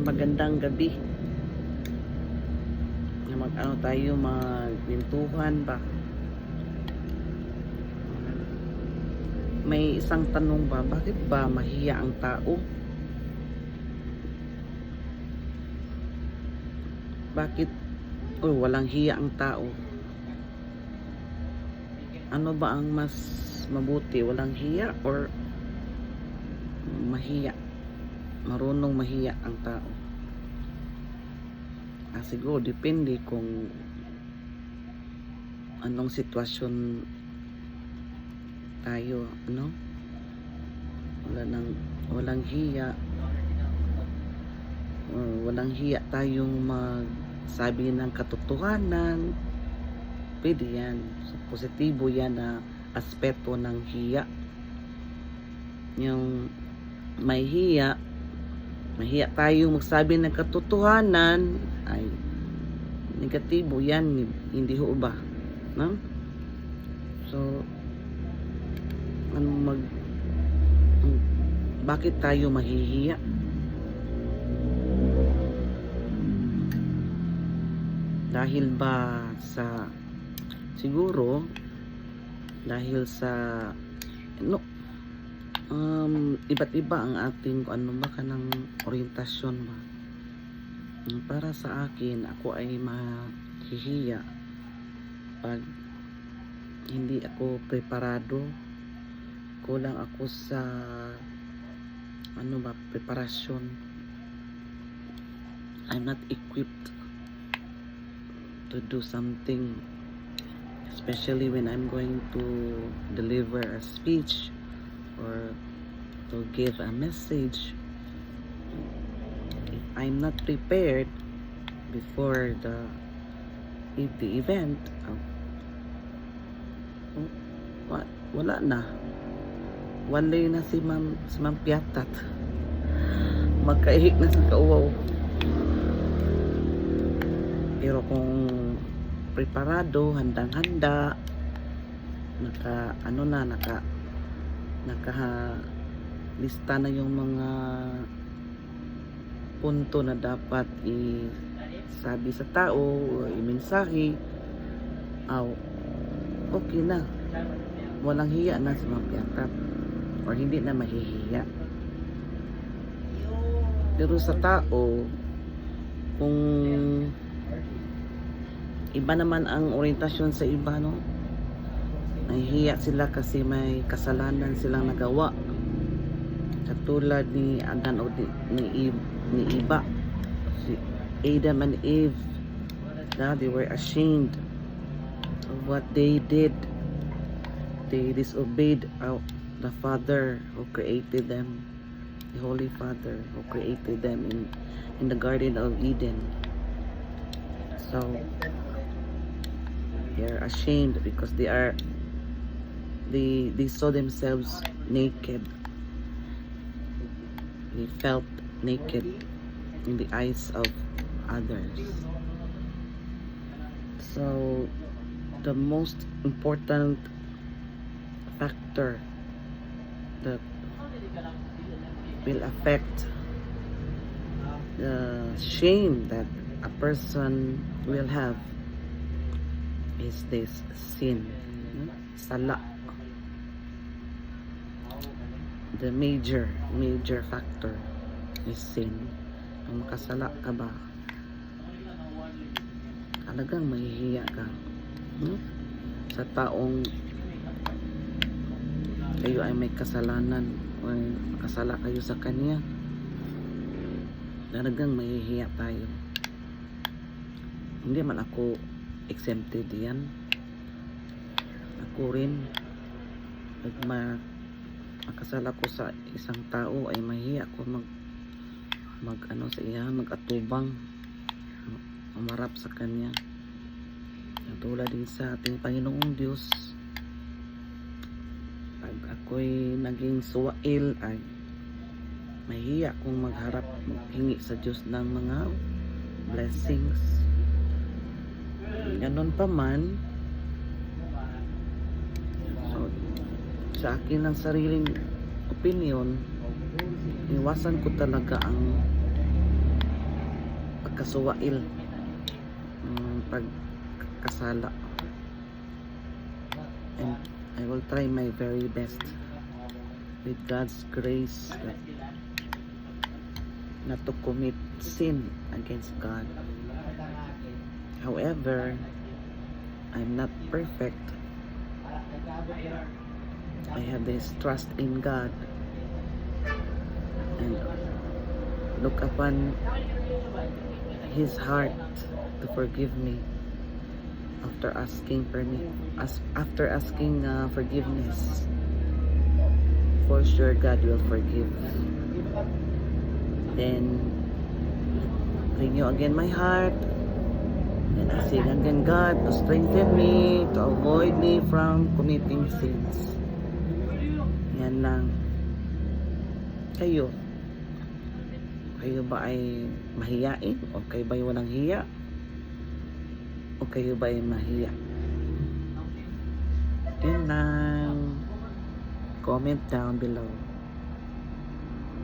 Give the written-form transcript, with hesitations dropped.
Magandang gabi. Mag-ano tayo, magkwentuhan ba? May isang tanong ba, bakit ba mahiya ang tao? Bakit walang hiya ang tao? Ano ba ang mas mabuti, walang hiya or mahiya? Marunong mahiya ang tao? Siguro depende kung anong sitwasyon tayo, ano? Walang hiya. Walang hiya tayong magsabi ng katotohanan. Pwede yan. So, positibo yan na aspeto ng hiya. Yung mahiya tayong magsabi ng katotohanan ay negatibo yan, hindi ho ba? No? So, bakit tayo mahihiya? Dahil ba siguro dahil sa iba't iba ang ating kanang orientasyon ba. Para sa akin, ako ay mahihiya pag hindi ako preparado, kulang ako sa preparasyon. I'm not equipped to do something, especially when I'm going to deliver a speech or to give a message. If I'm not prepared before the event, wala na. Walay na si Ma'am Piatat. Magkaihik na sa kauwaw. Pero kung preparado, handang-handa, lista na yung mga punto na dapat isabi sa tao o imensahe, okay na. Walang hiya na sa mga piatat or hindi na mahihiya. Pero sa tao, kung iba naman ang orientasyon sa iba, no? Nahihiya sila kasi may kasalanan silang nagawa. Katulad ni Adan o ni Iba. Si Adam and Eve. They were ashamed of what they did. They disobeyed the Father who created them. The Holy Father who created them in the Garden of Eden. So they are ashamed because they saw themselves naked. They felt naked in the eyes of others. So the most important factor that will affect the shame that a person will have is this sin, sala. The major factor is sin. Kung makasala ka ba, talagang mahihiya ka sa taong kayo ay may kasalanan o makasala kayo sa kanya. Talagang mahihiya tayo. Hindi man ako exempted yan. Ako rin, pag makasala ko sa isang tao ay mahihiya ako sa iya, mag-atubang, umarap sa kanya. Tulad din sa ating Panginoong Diyos, pag ako'y naging suwail ay mahihiya kung maghingi sa Diyos ng mga blessings. Ganon pa man, so, sa akin ng sariling opinion, iwasan ko talaga ang pagkasuwail, pagkasala. And I will try my very best with God's grace not to commit sin against God. However, I'm not perfect. I have this trust in God and look upon His heart to forgive me after asking forgiveness. For sure, God will forgive. Then renew again my heart. And asking again God to strengthen me, to avoid me from committing sins. Yan lang. Kayo ba ay mahiyain? O kayo ba ay walang hiya? O kayo ba ay mahiya? Yan lang. Comment down below.